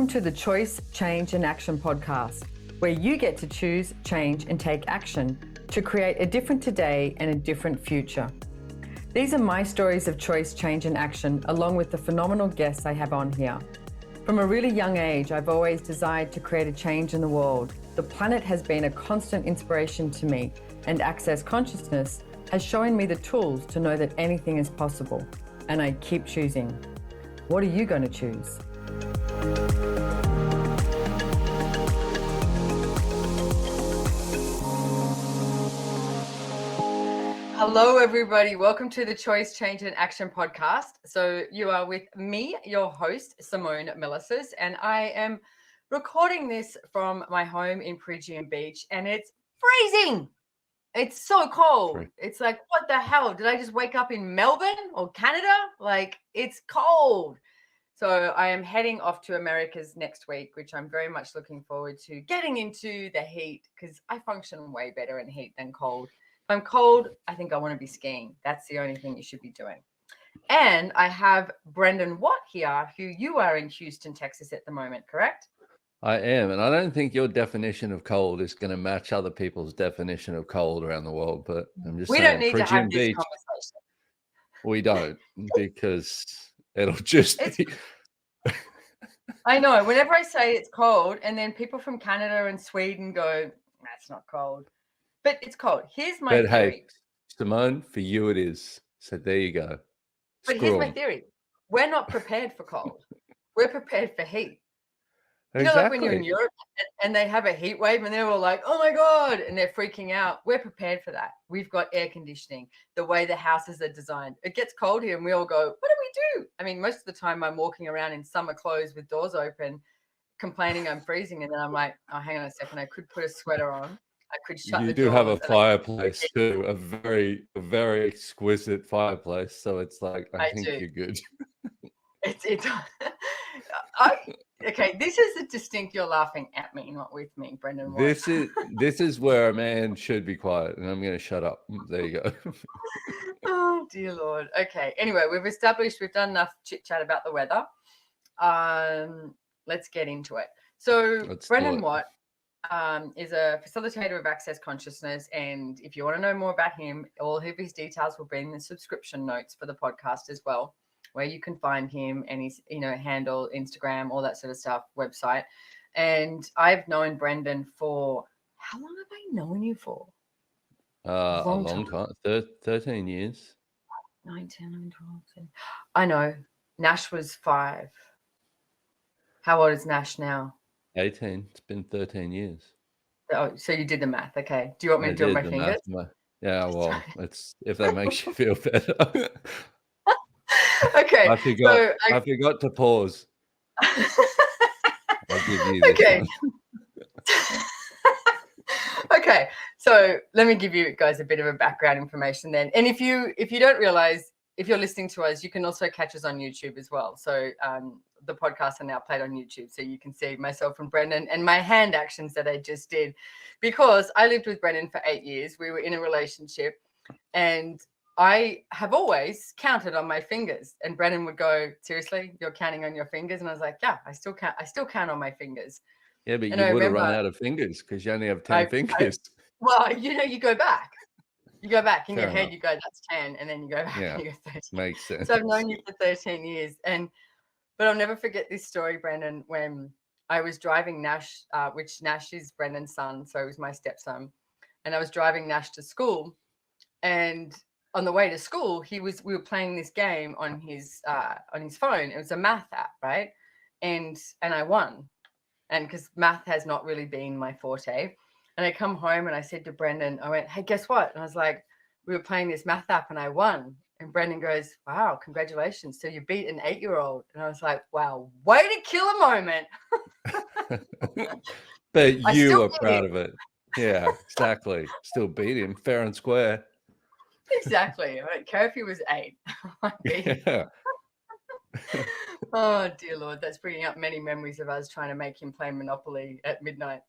Welcome to the Choice, Change and Action podcast, where you get to choose, change and take action to create a different today and a different future. These are my stories of choice, change and action, along with the phenomenal guests I have on here. From a really young age, I've always desired to create a change in the world. The planet has been a constant inspiration to me, and Access Consciousness has shown me the tools to know that anything is possible. And I keep choosing. What are you going to choose? Hello, everybody. Welcome to the Choice, Change and Action podcast. So you are with me, your host, Simone Milasas, and I am recording this from my home in Peregian Beach, and it's freezing. It's so cold. It's like, what the hell? Did I just wake up in Melbourne or Canada? Like, it's cold. So I am heading off to Americas next week, which I'm very much looking forward to getting into the heat because I function way better in heat than cold. If I'm cold, I think I want to be skiing. That's the only thing you should be doing. And I have Brendon Watt here, who you are in Houston, Texas at the moment, correct? I am, and I don't think your definition of cold is going to match other people's definition of cold around the world, but I'm just saying, we don't need to have this Beach, conversation. We don't, because it'll just be... I know. Whenever I say it's cold, and then people from Canada and Sweden go, that's not cold. But it's cold. Here's my theory. Hey, Simone, for you it is. So there you go. But here's my theory. We're not prepared for cold. We're prepared for heat. You know, like when you're in Europe and they have a heat wave and they're all like, oh my God, and they're freaking out. We're prepared for that. We've got air conditioning, the way the houses are designed. It gets cold here and we all go, what do we do? I mean, most of the time I'm walking around in summer clothes with doors open, complaining I'm freezing. And then I'm like, oh, hang on a second. I could put a sweater on. I could shut the doors. You do have a fireplace too, a very exquisite fireplace. So it's like, I think you're good. Okay, this is a distinct. You're laughing at me, not with me, Brendon Watt. This is where a man should be quiet, and I'm going to shut up. There you go. Oh dear Lord. Okay. Anyway, we've done enough chit chat about the weather. Let's get into it. So Brendon Watt is a facilitator of Access Consciousness, and if you want to know more about him, all of his details will be in the subscription notes for the podcast as well, where you can find him and his, handle, Instagram, all that sort of stuff, website. And I've known Brendon for, how long have I known you for? A long time. 13 years. 19, 12, 10. I know. Nash was 5. How old is Nash now? 18. It's been 13 years. Oh, so you did the math. Okay. Do you want me to do it with my fingers? Yeah, well, if that makes you feel better. Okay. I forgot to pause. I'll give you this one. Okay. So let me give you guys a bit of a background information then. And if you don't realize, if you're listening to us, you can also catch us on YouTube as well. So the podcasts are now played on YouTube, so you can see myself and Brendon and my hand actions that I just did, because I lived with Brendon for 8 years. We were in a relationship, and I have always counted on my fingers. And Brendon would go, seriously, you're counting on your fingers? And I was like, yeah, I still count on my fingers. Yeah, but you would have run out of fingers because you only have 10 fingers. Well, you go back. You go back in your head, you go, that's 10, and then you go back and you go 13. Makes sense. So I've known you for 13 years. But I'll never forget this story, Brendon, when I was driving Nash, which Nash is Brendon's son, so he was my stepson. And I was driving Nash to school, and on the way to school, we were playing this game on his phone. It was a math app, right? And I won. And because math has not really been my forte. And I come home and I said to Brendon, I went, hey, guess what? And I was like, we were playing this math app and I won. And Brendon goes, wow, congratulations. So you beat an 8-year-old. And I was like, wow, way to kill a moment. But you are proud of it. Yeah, exactly. Still beat him fair and square. Exactly. I don't care if he was 8. Yeah. Oh, dear Lord. That's bringing up many memories of us trying to make him play Monopoly at midnight.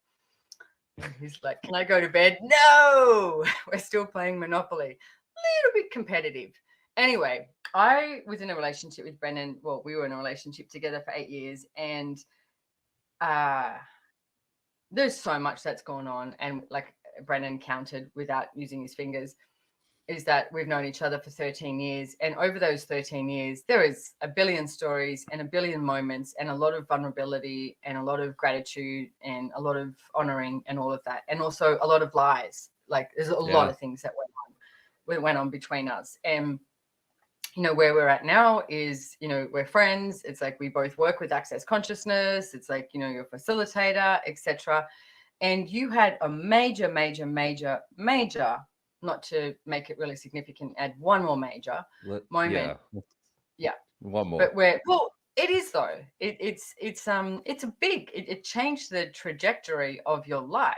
And he's like, can I go to bed? No, we're still playing Monopoly. A little bit competitive. Anyway, I was in a relationship with Brendon. Well, we were in a relationship together for 8 years. And there's so much that's gone on, and like Brendon counted without using his fingers, is that we've known each other for 13 years. And over those 13 years, there is a billion stories and a billion moments and a lot of vulnerability and a lot of gratitude and a lot of honoring and all of that. And also a lot of lies. Like there's a lot of things that went on between us. And, you know, where we're at now is, you know, we're friends. It's like we both work with Access Consciousness. It's like, you know, you're a facilitator, etc. And you had a major, not to make it really significant, add one more major moment. Yeah. One more. But well, it is though. It's a big, it changed the trajectory of your life,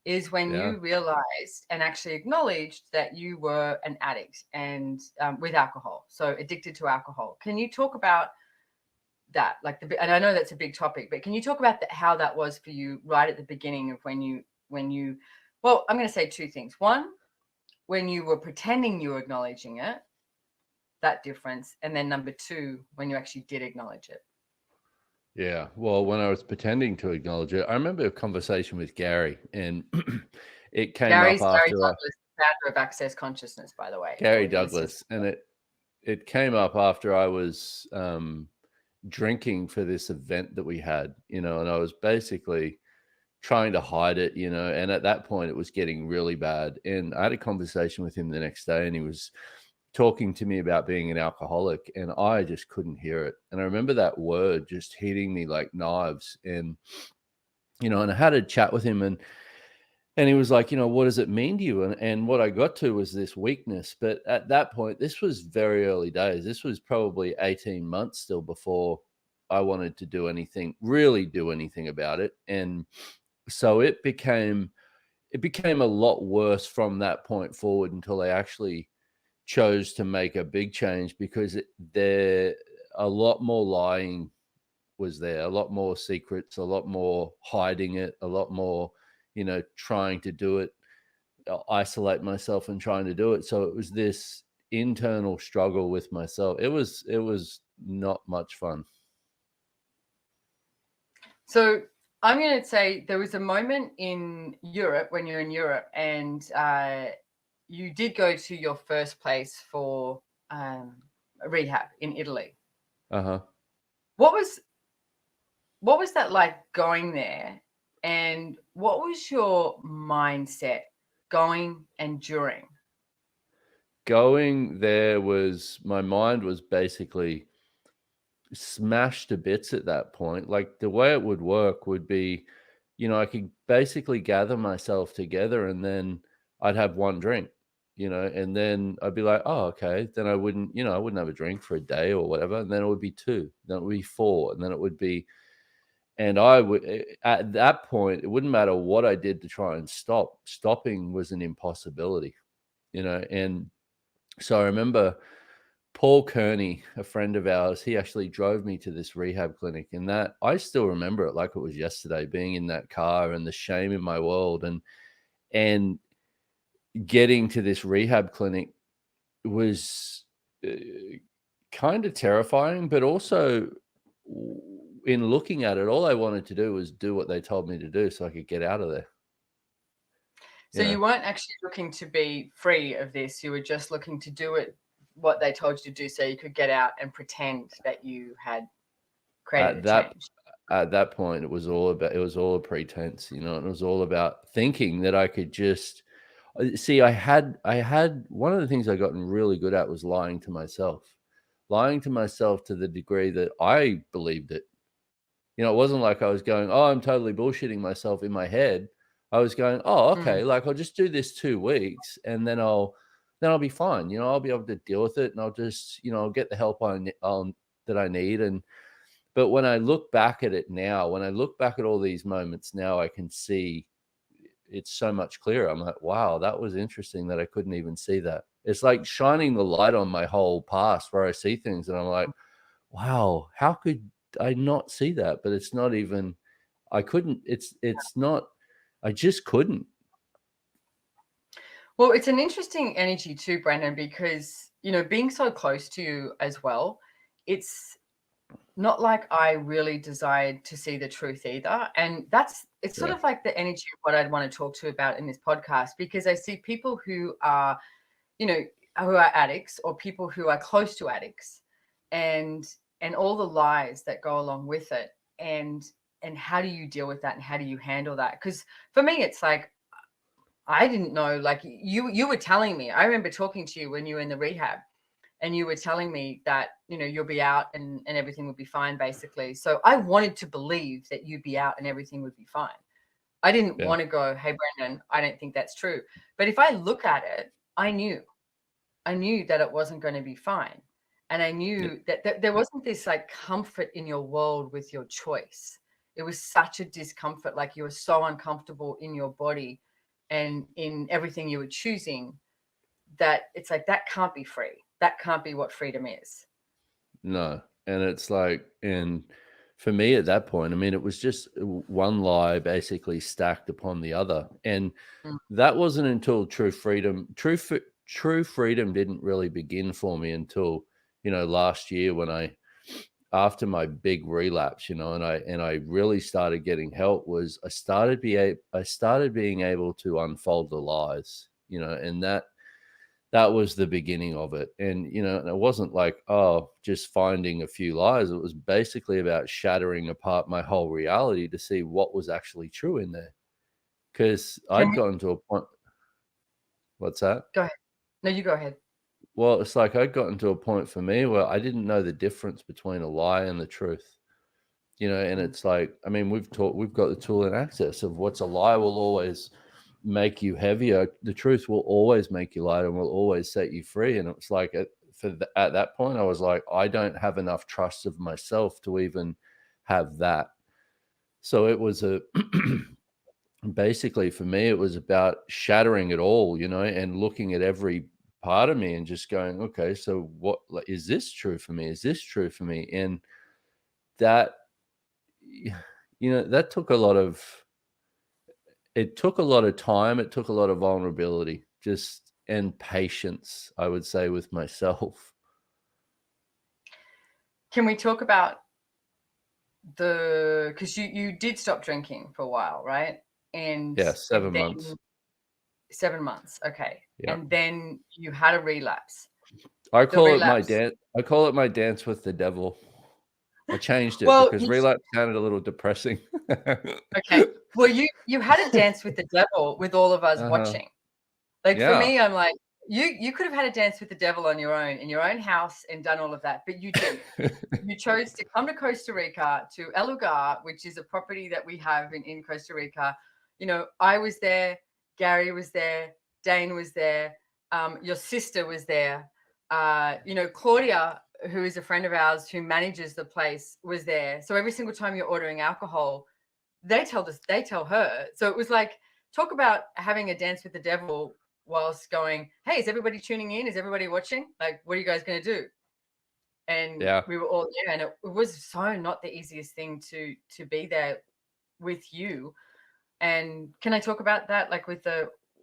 is when you realized and actually acknowledged that you were an addict and with alcohol, so addicted to alcohol. Can you talk about that? Like and I know that's a big topic, but can you talk about how that was for you right at the beginning of when you, well, I'm going to say two things. One, when you were pretending you were acknowledging it, that difference. And then number two, when you actually did acknowledge it. Yeah. Well, when I was pretending to acknowledge it, I remember a conversation with Gary, and it came Gary up after Douglas, founder of Access Consciousness, by the way. Gary Douglas, and it came up after I was drinking for this event that we had, you know, and I was basically trying to hide it, you know, and at that point it was getting really bad. And I had a conversation with him the next day, and he was talking to me about being an alcoholic, and I just couldn't hear it. And I remember that word just hitting me like knives. And, you know, and I had a chat with him, and he was like, you know, what does it mean to you? And what I got to was this weakness. But at that point, this was very early days. This was probably 18 months still before I wanted to really do anything about it. And so it became a lot worse from that point forward until I actually chose to make a big change, because a lot more lying was there, a lot more secrets, a lot more hiding it, a lot more, you know, trying to do it, isolate myself and trying to do it. So it was this internal struggle with myself. It was not much fun. So I'm going to say there was a moment in Europe, when you're in Europe, and you did go to your first place for rehab in Italy. What was that like going there, and what was your mindset going and during? Going there my mind was basically smashed to bits at that point. Like the way it would work would be, you know, I could basically gather myself together, and then I'd have one drink, you know, and then I'd be like, oh, okay. Then I wouldn't have a drink for a day or whatever. And then it would be 2, then it would be 4, and then it would be, and I would, at that point, it wouldn't matter what I did to try and stop. Stopping was an impossibility, you know. And so I remember Paul Kearney, a friend of ours, he actually drove me to this rehab clinic, and that I still remember it like it was yesterday, being in that car and the shame in my world, and getting to this rehab clinic was kind of terrifying, but also in looking at it, all I wanted to do was do what they told me to do so I could get out of there. So you weren't actually looking to be free of this. You were just looking to do what they told you to do so you could get out and pretend that you had created change. At that point, it was all a pretense, you know, and it was all about thinking that I could just see. I had one of the things I gotten really good at was lying to myself to the degree that I believed it. You know, it wasn't like I was going, oh, I'm totally bullshitting myself in my head. I was going, oh, okay, like I'll just do this 2 weeks, and then I'll be fine. You know, I'll be able to deal with it, and I'll just, you know, I'll get the help that I need. But when I look back at it now, when I look back at all these moments now, I can see it's so much clearer. I'm like, wow, that was interesting that I couldn't even see that. It's like shining the light on my whole past, where I see things and I'm like, wow, how could I not see that? But it's not even, I couldn't, it's not, I just couldn't. Well, it's an interesting energy too, Brendon, because, you know, being so close to you as well, it's not like I really desired to see the truth either. And it's sort Yeah. of like the energy of what I'd want to talk to about in this podcast, because I see people who are, who are addicts, or people who are close to addicts, and all the lies that go along with it. And how do you deal with that, and how do you handle that? Because for me, it's like, I didn't know, like you were telling me, I remember talking to you when you were in the rehab, and you were telling me that, you'll be out and everything would be fine, basically. So I wanted to believe that you'd be out and everything would be fine. I didn't Yeah. want to go, hey, Brendon, I don't think that's true. But if I look at it, I knew that it wasn't going to be fine. And I knew that there wasn't this like comfort in your world with your choice. It was such a discomfort. Like, you were so uncomfortable in your body and in everything you were choosing, that it's like, that can't be free. That can't be what freedom is. No. And it's like, and for me at that point, I mean, it was just one lie basically stacked upon the other. And that wasn't until true freedom didn't really begin for me until, last year, when after my big relapse, and I really started getting help, was I started being able to unfold the lies, and that was the beginning of it. And, and it wasn't like, oh, just finding a few lies. It was basically about shattering apart my whole reality to see what was actually true in there. Because I'd gotten to a point. What's that? Go ahead. No, you go ahead. Well, it's like I'd gotten to a point for me where I didn't know the difference between a lie and the truth. And it's like, I mean, we've got the tool and access of what's a lie will always make you heavier. The truth will always make you lighter and will always set you free. And it's like, at that point, I was like, I don't have enough trust of myself to even have that. So it was basically for me, it was about shattering it all, and looking at every part of me and just going, okay, so what, like, is this true for me? Is this true for me? And that, that took a lot of time. It took a lot of vulnerability, and patience, I would say, with myself. Can we talk about because you did stop drinking for a while, right? And Yeah, 7 months. 7 months. Okay. Yeah. And then you had a relapse. I call it my dance with the devil. I changed it because relapse sounded a little depressing. Okay. Well, you had a dance with the devil with all of us watching. Like, for me, I'm like, you could have had a dance with the devil on your own in your own house and done all of that, but you didn't. You chose to come to Costa Rica, to El Lugar, which is a property that we have in Costa Rica. I was there, Gary was there, Dane was there, your sister was there, Claudia, who is a friend of ours who manages the place, was there. So every single time you're ordering alcohol, they tell her. So it was like, talk about having a dance with the devil whilst going, hey, is everybody tuning in? Is everybody watching? Like, what are you guys going to do? And we were all there, and it was so not the easiest thing to be there with you. And can I talk about that? Like, with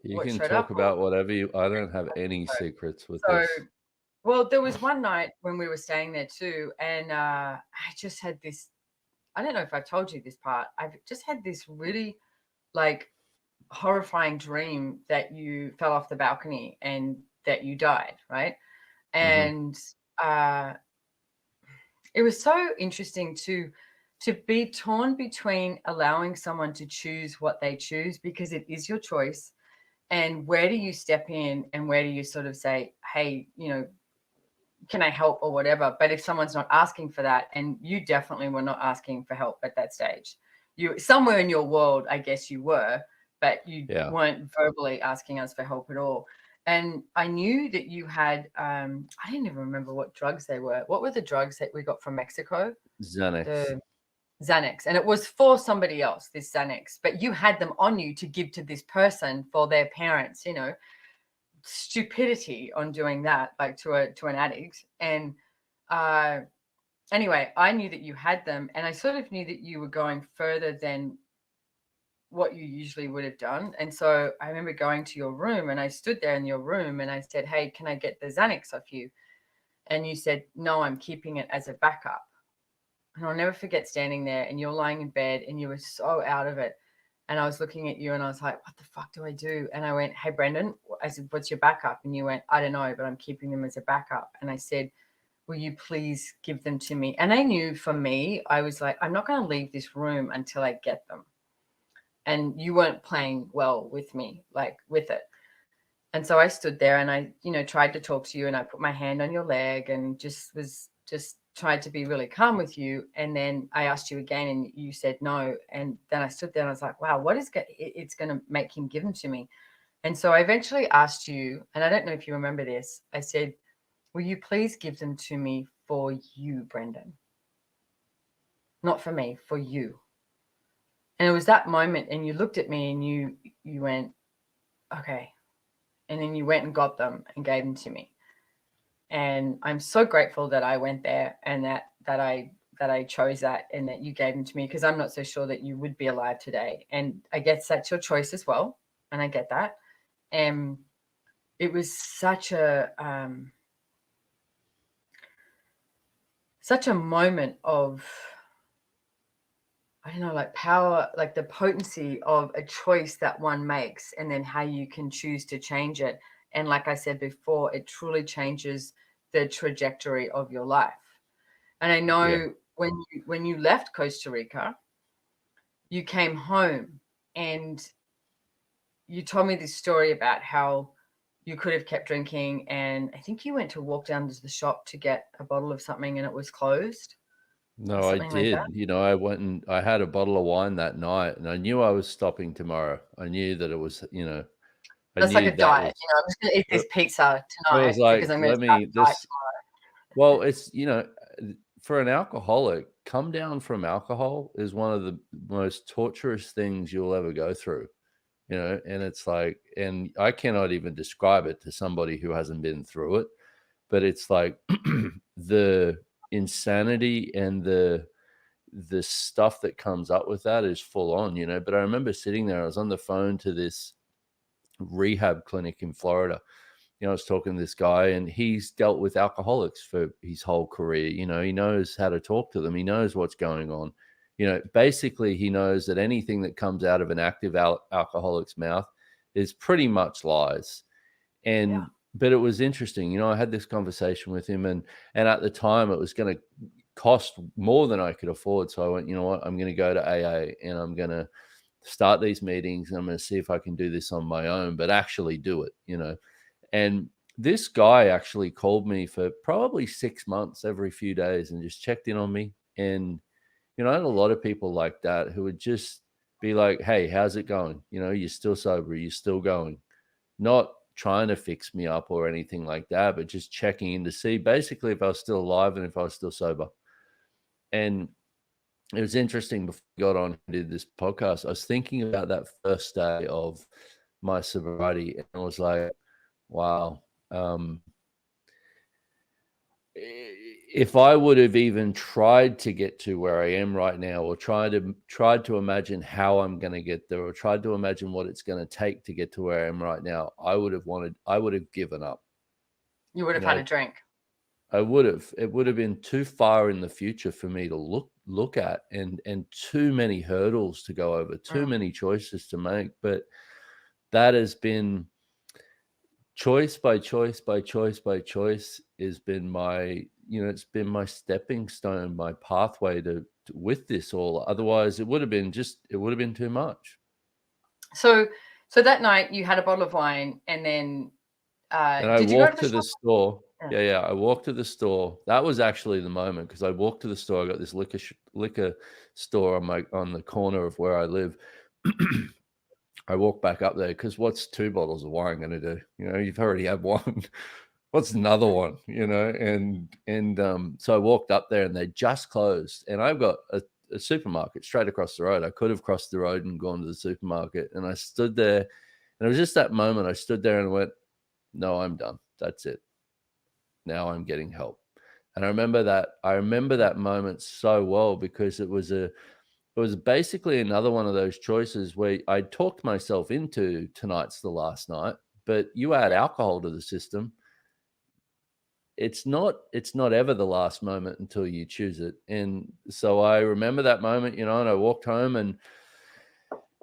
you can talk about whatever I don't have any secrets with this. Well, there was one night when we were staying there too, and I just had this, I don't know if I've told you this part. I've just had this really like horrifying dream that you fell off the balcony and that you died, right? And it was so interesting to be torn between allowing someone to choose what they choose, because it is your choice, and where do you step in and where do you sort of say, hey, can I help or whatever? But if someone's not asking for that, and you definitely were not asking for help at that stage, you somewhere in your world, I guess you were, but you weren't verbally asking us for help at all. And I knew that you had, I didn't even remember what drugs they were. What were the drugs that we got from Mexico? Xanax. Xanax. And it was for somebody else, this Xanax, but you had them on you to give to this person for their parents, stupidity on doing that, like to an addict. And anyway, I knew that you had them, and I sort of knew that you were going further than what you usually would have done. And so I remember going to your room, and I stood there in your room and I said, hey, can I get the Xanax off you? And you said, no, I'm keeping it as a backup. And I'll never forget standing there and you're lying in bed and you were so out of it. And I was looking at you and I was like, what the fuck do I do? And I went, hey, Brendon, I said, what's your backup? And you went, I don't know, but I'm keeping them as a backup. And I said, will you please give them to me? And I knew for me, I was like, I'm not going to leave this room until I get them. And you weren't playing well with me, like with it. And so I stood there and I, tried to talk to you and I put my hand on your leg and just tried to be really calm with you. And then I asked you again and you said no. And then I stood there and I was like, wow, what is it's going to make him give them to me? And so I eventually asked you, and I don't know if you remember this, I said, will you please give them to me for you, Brendon? Not for me, for you. And it was that moment and you looked at me and you went, okay. And then you went and got them and gave them to me. And I'm so grateful that I went there and that I chose that and that you gave them to me, because I'm not so sure that you would be alive today. And I guess that's your choice as well. And I get that. And it was such a moment of, I don't know, like power, like the potency of a choice that one makes and then how you can choose to change it. And like I said before, it truly changes the trajectory of your life. And I know when you left Costa Rica, you came home and you told me this story about how you could have kept drinking. And I think you went to walk down to the shop to get a bottle of something and it was closed. No, I did. I went and I had a bottle of wine that night and I knew I was stopping tomorrow. I knew that it was, I That's knew like a that diet. was, I'm just going to eat this pizza I tonight was like, because I'm going to start a diet tomorrow. well, it's, for an alcoholic, come down from alcohol is one of the most torturous things you'll ever go through, and it's like, and I cannot even describe it to somebody who hasn't been through it, but it's like the insanity and the stuff that comes up with that is full on, but I remember sitting there, I was on the phone to this rehab clinic in Florida. I was talking to this guy and he's dealt with alcoholics for his whole career. He knows how to talk to them. He knows what's going on. Basically he knows that anything that comes out of an active alcoholic's mouth is pretty much lies. And, but it was interesting, I had this conversation with him and at the time it was going to cost more than I could afford. So I went, you know what, I'm going to go to AA and I'm going to start these meetings and I'm going to see if I can do this on my own, but actually do it, And this guy actually called me for probably 6 months every few days and just checked in on me. And, I had a lot of people like that who would just be like, hey, how's it going? You're still sober, you're still going. Not trying to fix me up or anything like that, but just checking in to see basically if I was still alive and if I was still sober. And it was interesting before I got on and did this podcast, I was thinking about that first day of my sobriety and I was like, wow. If I would have even tried to get to where I am right now, or tried to imagine how I'm going to get there, or tried to imagine what it's going to take to get to where I am right now, I would have given up. You would have had a drink. I would have. It would have been too far in the future for me to look at, and too many hurdles to go over, too many choices to make. But that has been choice by choice by choice by choice has been my, it's been my stepping stone, my pathway to with this all. Otherwise it would have been too much. So that night you had a bottle of wine and then and I walked to the store. Yeah. I walked to the store. That was actually the moment, because I walked to the store. I got this liquor store on the corner of where I live. I walked back up there because what's 2 bottles of wine going to do? You've already had one. What's another one? And so I walked up there and they just closed. And I've got a supermarket straight across the road. I could have crossed the road and gone to the supermarket. And I stood there, and it was just that moment. I stood there and went, no, I'm done. That's it. Now I'm getting help. And I remember that moment so well, because it was basically another one of those choices where I talked myself into tonight's the last night, but you add alcohol to the system, it's not ever the last moment until you choose it. And so I remember that moment, and I walked home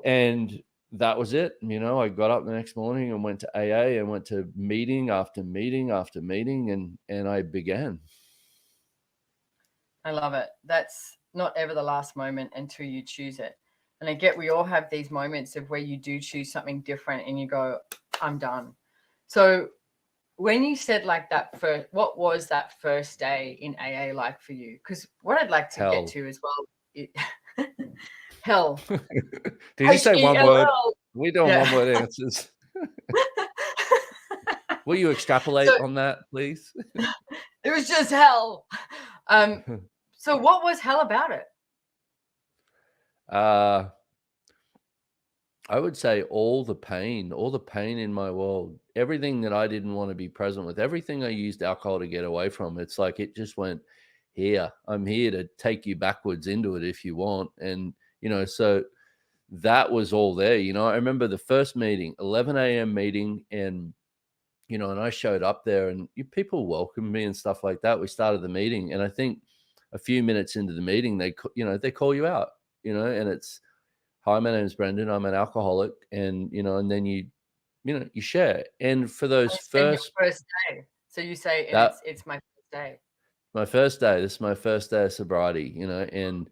and that was it. I got up the next morning and went to AA and went to meeting after meeting after meeting, and I began. I love it. That's not ever the last moment until you choose it. And I get we all have these moments of where you do choose something different and you go, I'm done. So when you said like that first, what was that first day in AA like for you? Because what I'd like to get to as well, hell. Did you say one word? We're doing one word answers. Will you extrapolate on that, please? It was just hell. So what was hell about it? I would say all the pain in my world, everything that I didn't want to be present with, everything I used alcohol to get away from. It's like it just went, here, I'm here to take you backwards into it if you want. And, so that was all there. I remember the first meeting, 11 a.m. meeting, and, and I showed up there and people welcomed me and stuff like that. We started the meeting, and I think a few minutes into the meeting, they call you out, and it's, hi, my name is Brendon. I'm an alcoholic. And, and then you share. And for those first day. So you say, and it's my first day. My first day. This is my first day of sobriety, and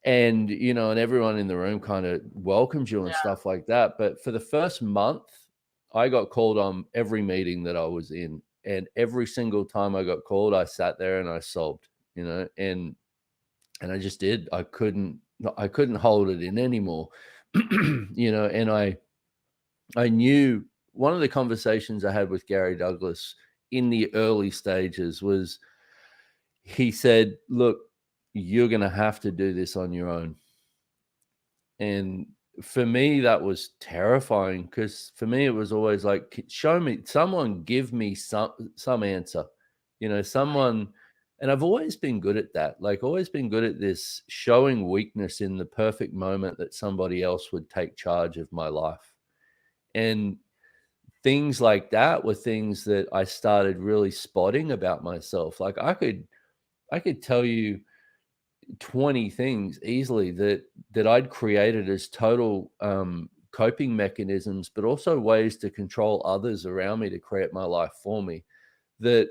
everyone in the room kind of welcomes you and stuff like that. But for the first month, I got called on every meeting that I was in. And every single time I got called, I sat there and I sobbed, and I just did. I couldn't hold it in anymore, and I knew one of the conversations I had with Gary Douglas in the early stages was, he said, look, you're going to have to do this on your own. And for me, that was terrifying, because for me, it was always like, show me, someone give me some answer, someone. And I've always been good at that, always been good at this, showing weakness in the perfect moment that somebody else would take charge of my life. And things like that were things that I started really spotting about myself. Like I could tell you 20 things easily that I'd created as total coping mechanisms, but also ways to control others around me to create my life for me, that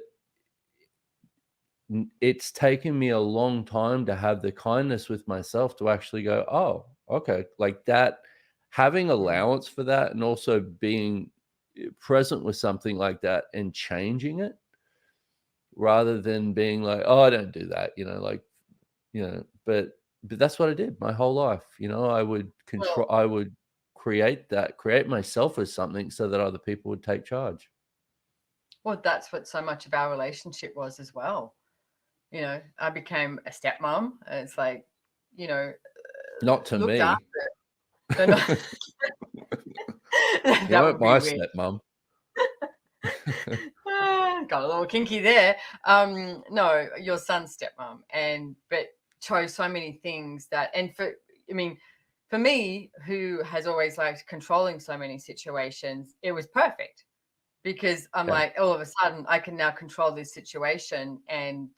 it's taken me a long time to have the kindness with myself to actually go, oh, okay, like that, having allowance for that, and also being present with something like that and changing it, rather than being like, oh, I don't do that, but that's what I did my whole life. I would control, I would create myself as something so that other people would take charge. Well, that's what so much of our relationship was as well. I became a stepmom. It's like, not to me. You weren't my stepmom. Got a little kinky there. No, your son's stepmom, but chose so many things that, and for me, who has always liked controlling so many situations, it was perfect, because I'm like, all of a sudden I can now control this situation. And,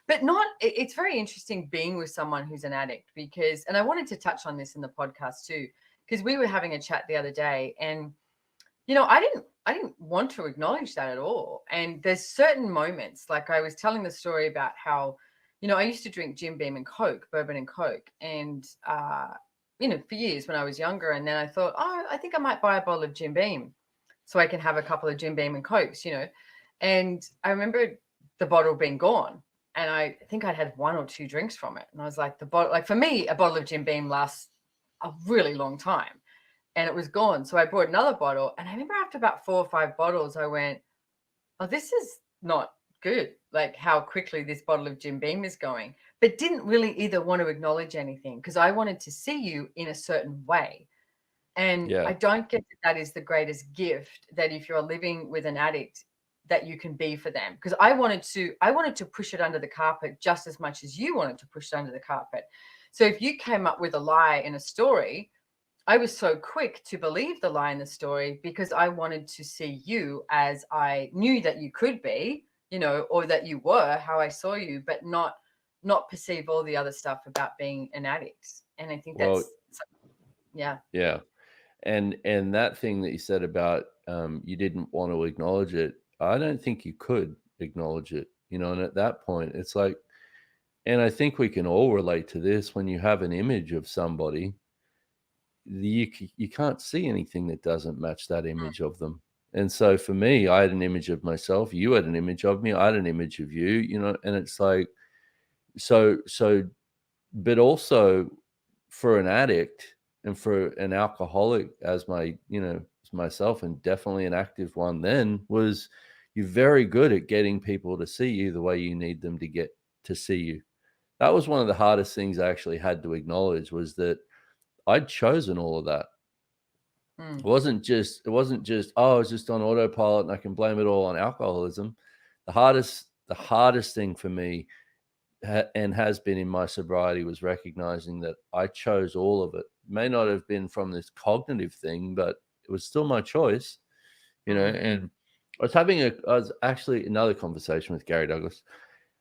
but it's very interesting being with someone who's an addict, because, and I wanted to touch on this in the podcast too, because we were having a chat the other day, and, I didn't want to acknowledge that at all. And there's certain moments, like I was telling the story about how, I used to drink Jim Beam and Coke, bourbon and Coke. And, for years when I was younger. And then I thought, oh, I think I might buy a bottle of Jim Beam so I can have a couple of Jim Beam and Cokes, And I remember the bottle being gone. And I think I'd had 1 or 2 drinks from it. And I was like, for me, a bottle of Jim Beam lasts a really long time. And it was gone. So I bought another bottle. And I remember after about 4 or 5 bottles, I went, oh, this is not good. Like how quickly this bottle of Jim Beam is going. But didn't really either want to acknowledge anything, because I wanted to see you in a certain way. And I don't get that is the greatest gift, that if you're living with an addict, that you can be for them. Because I wanted to push it under the carpet just as much as you wanted to push it under the carpet. So if you came up with a lie in a story, I was so quick to believe the lie in the story, because I wanted to see you as I knew that you could be, or that you were, how I saw you, but not perceive all the other stuff about being an addict. And I think Well, yeah. yeah. And that thing that you said about you didn't want to acknowledge it, I don't think you could acknowledge it, and at that point it's like, and I think we can all relate to this, when you have an image of somebody, you can't see anything that doesn't match that image of them. And so for me, I had an image of myself, you had an image of me, I had an image of you, and it's like, so but also for an addict and for an alcoholic, as myself, and definitely an active one then, was you're very good at getting people to see you the way you need them to get to see you. That was one of the hardest things I actually had to acknowledge, was that I'd chosen all of that. It wasn't just, oh, I was just on autopilot and I can blame it all on alcoholism. The hardest thing for me, and has been in my sobriety, was recognizing that I chose all of it. May not have been from this cognitive thing, but it was still my choice, and I was actually another conversation with Gary Douglas.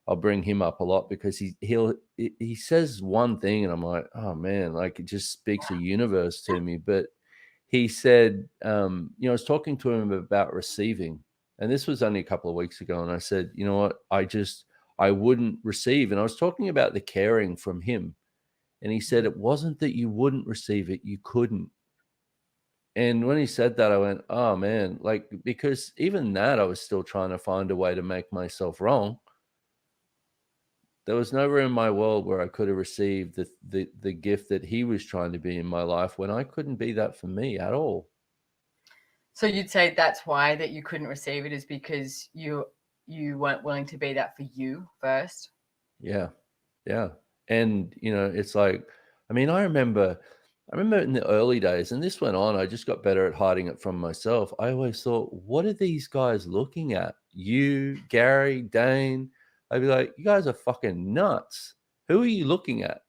I'll bring him up a lot because he says one thing and I'm like, oh man, like it just speaks a universe to me. But he said, I was talking to him about receiving, and this was only a couple of weeks ago. And I said, you know what, I wouldn't receive. And I was talking about the caring from him. And he said, it wasn't that you wouldn't receive it, you couldn't. And when he said that, I went, oh man, like, because even that, I was still trying to find a way to make myself wrong. There was nowhere in my world where I could have received the gift that he was trying to be in my life, when I couldn't be that for me at all. So you'd say that's why that you couldn't receive it, is because you weren't willing to be that for you first? Yeah. Yeah. And, it's like, I mean, I remember in the early days, and this went on, I just got better at hiding it from myself. I always thought, what are these guys looking at? You, Gary, Dane. I'd be like, you guys are fucking nuts. Who are you looking at?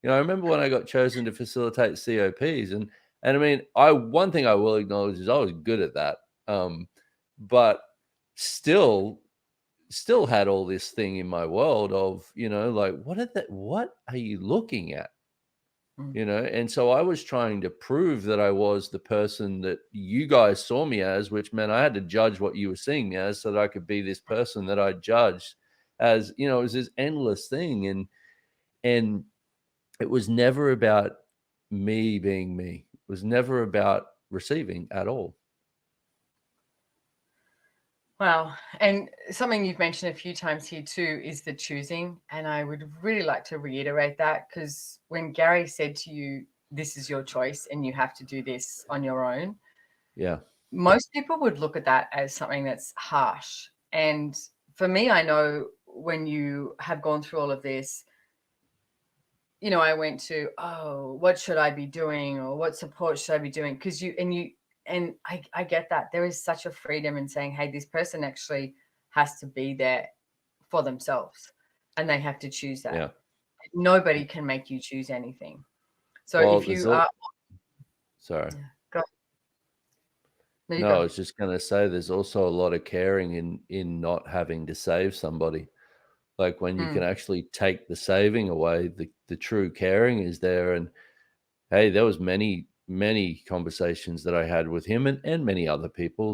I remember when I got chosen to facilitate COPs, and I mean, one thing I will acknowledge is I was good at that. But still had all this thing in my world of, like, what are you looking at? And so I was trying to prove that I was the person that you guys saw me as, which meant I had to judge what you were seeing me as, so that I could be this person that I judged as. It was this endless thing. And it was never about me being me. It was never about receiving at all. Wow. And something you've mentioned a few times here too is the choosing. And I would really like to reiterate that, because when Gary said to you, this is your choice and you have to do this on your own, Yeah. most people would look at that as something that's harsh. And for me, I know when you have gone through all of this, I went to, oh, what should I be doing, or what support should I be doing? Because I get that there is such a freedom in saying, hey, this person actually has to be there for themselves and they have to choose that. Yeah. Nobody can make you choose anything. So if you are, sorry. go. No, I was just going to say, there's also a lot of caring in not having to save somebody. Like when you can actually take the saving away, the true caring is there. And hey, there was many conversations that I had with him and many other people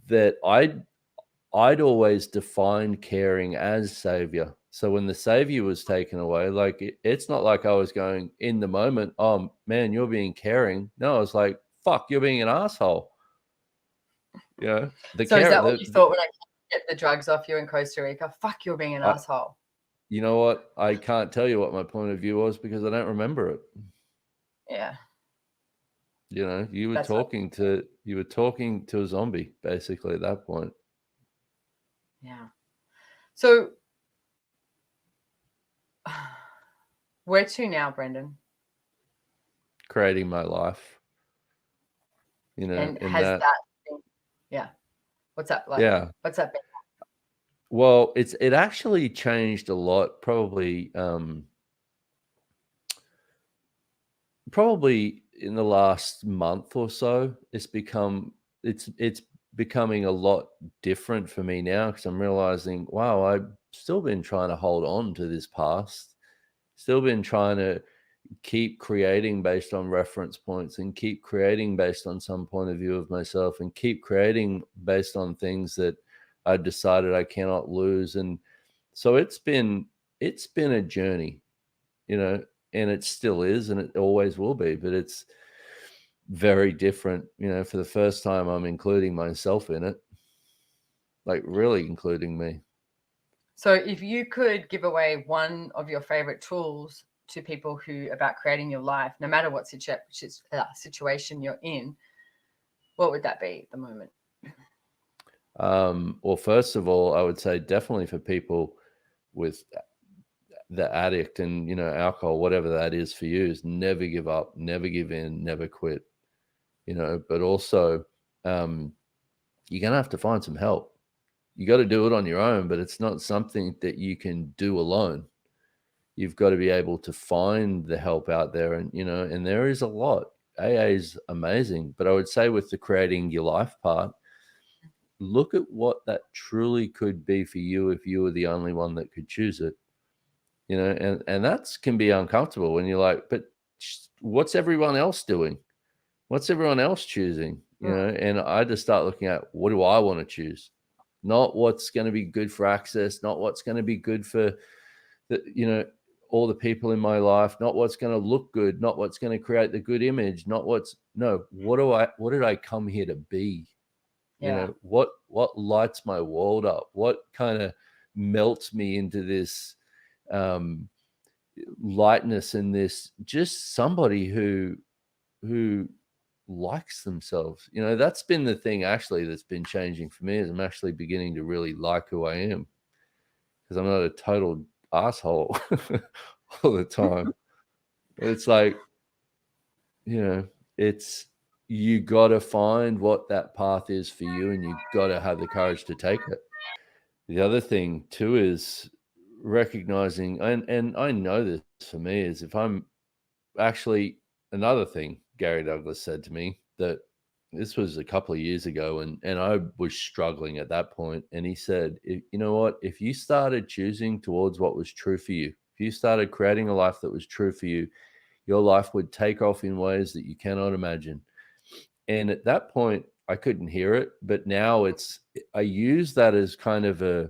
that I'd always defined caring as savior. So when the savior was taken away, like it's not like I was going in the moment, oh man, you're being caring. No, I was like, fuck, you're being an asshole. So is that what you thought when I get the drugs off you in Costa Rica? Fuck, you're being an asshole. You know what? I can't tell you what my point of view was, because I don't remember it. Yeah. You were talking to a zombie basically at that point. Yeah. So where to now, Brendon? Creating my life. And has that been, yeah. What's that like? Yeah. What's that been? Well, it actually changed a lot, probably in the last month or so. It's becoming a lot different for me now, because I'm realizing, wow, I've still been trying to hold on to this past, still been trying to keep creating based on reference points, and keep creating based on some point of view of myself, and keep creating based on things that I've decided I cannot lose. And so it's been a journey, and it still is, and it always will be, but it's very different. For the first time, I'm including myself in it, like really including me. So if you could give away one of your favorite tools to people who about creating your life, no matter what situation you're in, what would that be at the moment? Well, first of all, I would say definitely for people with the addict and, alcohol, whatever that is for you, is never give up, never give in, never quit, but also you're going to have to find some help. You got to do it on your own, but it's not something that you can do alone. You've got to be able to find the help out there, and, and there is a lot. AA is amazing, but I would say with the creating your life part, look at what that truly could be for you if you were the only one that could choose it. And that can be uncomfortable when you're like, but what's everyone else doing? What's everyone else choosing? And I just start looking at, what do I want to choose? Not what's going to be good for Access, not what's going to be good for all the people in my life, not what's going to look good, not what's going to create the good image, what did I come here to be? Yeah. What lights my world up? What kind of melts me into this lightness, and this just somebody who likes themselves. That's been the thing actually that's been changing for me, is I'm actually beginning to really like who I am, because I'm not a total asshole all the time. It's like, it's, you got to find what that path is for you, and you got to have the courage to take it. The other thing too is recognizing, and I know this for me, is if I'm actually, another thing Gary Douglas said to me, that this was a couple of years ago, and I was struggling at that point, and he said, you know what, if you started choosing towards what was true for you, if you started creating a life that was true for you, your life would take off in ways that you cannot imagine. And at that point, I couldn't hear it, but now I use that as kind of a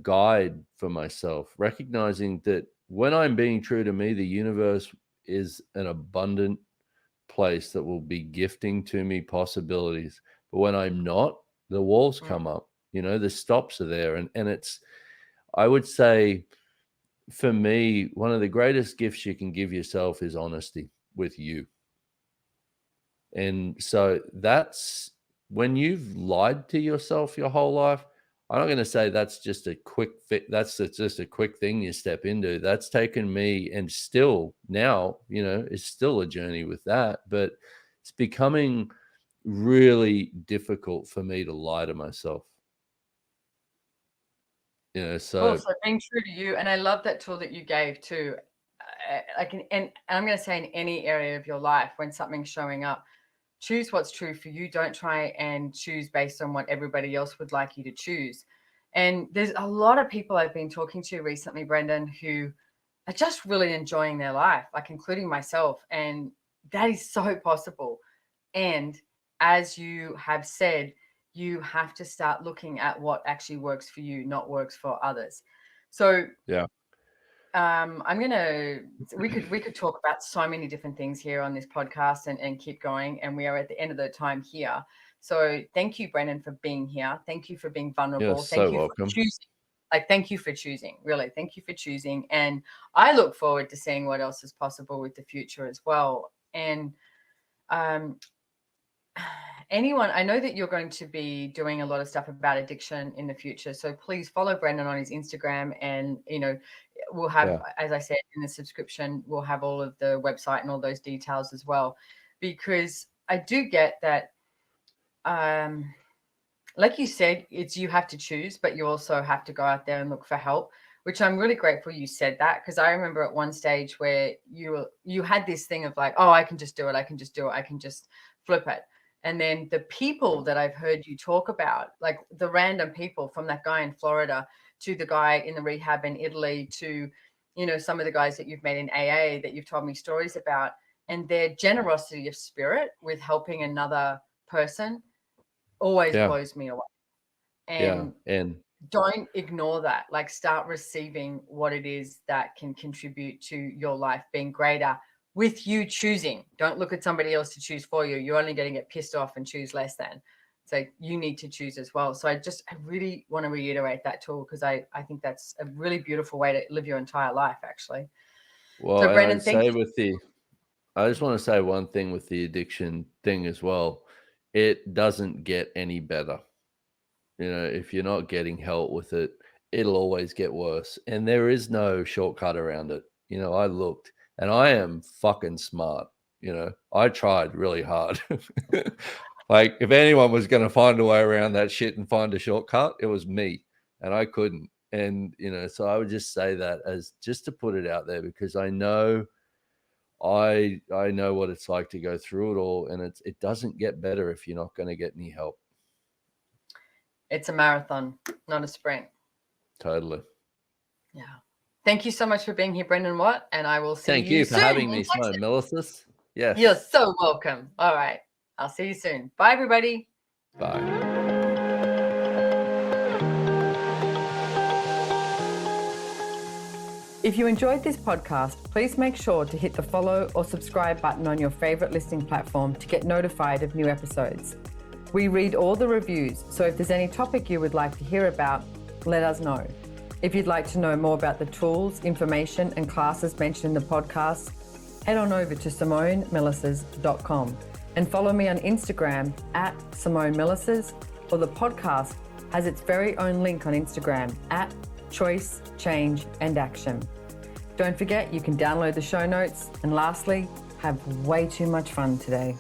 guide for myself, recognizing that when I'm being true to me, the universe is an abundant place that will be gifting to me possibilities. But when I'm not, the walls come up, the stops are there. And it's, I would say, for me, one of the greatest gifts you can give yourself is honesty with you. And so that's, when you've lied to yourself your whole life, I'm not going to say that's just a quick fit. That's just a quick thing you step into. That's taken me, and still now, it's still a journey with that, but it's becoming really difficult for me to lie to myself. So Also being true to you. And I love that tool that you gave too. And I'm going to say in any area of your life, when something's showing up, choose what's true for you. Don't try and choose based on what everybody else would like you to choose. And there's a lot of people I've been talking to recently, Brendon, who are just really enjoying their life, like including myself. And that is so possible. And as you have said, you have to start looking at what actually works for you, not works for others. So yeah, we could talk about so many different things here on this podcast and keep going. And we are at the end of the time here. So thank you, Brendon, for being here. Thank you for being vulnerable. you're Thank so you welcome. for choosing. Thank you for choosing. Really, thank you for choosing. And I look forward to seeing what else is possible with the future as well. And anyone, I know that you're going to be doing a lot of stuff about addiction in the future. So please follow Brendon on his Instagram, and, we'll have, as I said, in the subscription, we'll have all of the website and all those details as well, because I do get that, like you said, it's, you have to choose, but you also have to go out there and look for help, which I'm really grateful you said that, because I remember at one stage where you had this thing of like, oh, I can just do it. I can just do it. I can just flip it. And then the people that I've heard you talk about, like the random people, from that guy in Florida to the guy in the rehab in Italy to, you know, some of the guys that you've met in AA that you've told me stories about, and their generosity of spirit with helping another person always blows me away. And don't ignore that. Like, start receiving what it is that can contribute to your life being greater with you choosing. Don't look at somebody else to choose for you. You're only going to get pissed off and choose less than. So you need to choose as well. So I really want to reiterate that tool, because I think that's a really beautiful way to live your entire life, actually. Well, so Brendon, I just want to say one thing with the addiction thing as well. It doesn't get any better. You know, if you're not getting help with it, it'll always get worse. And there is no shortcut around it. You know, I looked, and I am fucking smart. You know, I tried really hard. Like, if anyone was going to find a way around that shit and find a shortcut, it was me, and I couldn't. And, you know, so I would just say that as just to put it out there, because I know what it's like to go through it all, and it doesn't get better if you're not going to get any help. It's a marathon, not a sprint. Totally. Yeah. Thank you so much for being here, Brendon Watt, and I will see you soon. Thank you for having me, Simone Milasas. Yes. You're so welcome. All right. I'll see you soon. Bye, everybody. Bye. If you enjoyed this podcast, please make sure to hit the follow or subscribe button on your favorite listening platform to get notified of new episodes. We read all the reviews, so if there's any topic you would like to hear about, let us know. If you'd like to know more about the tools, information, and classes mentioned in the podcast, head on over to SimoneMilasas.com and follow me on Instagram at Simone Milasas, or the podcast has its very own link on Instagram at Choice, Change, and Action. Don't forget, you can download the show notes, and lastly, have way too much fun today.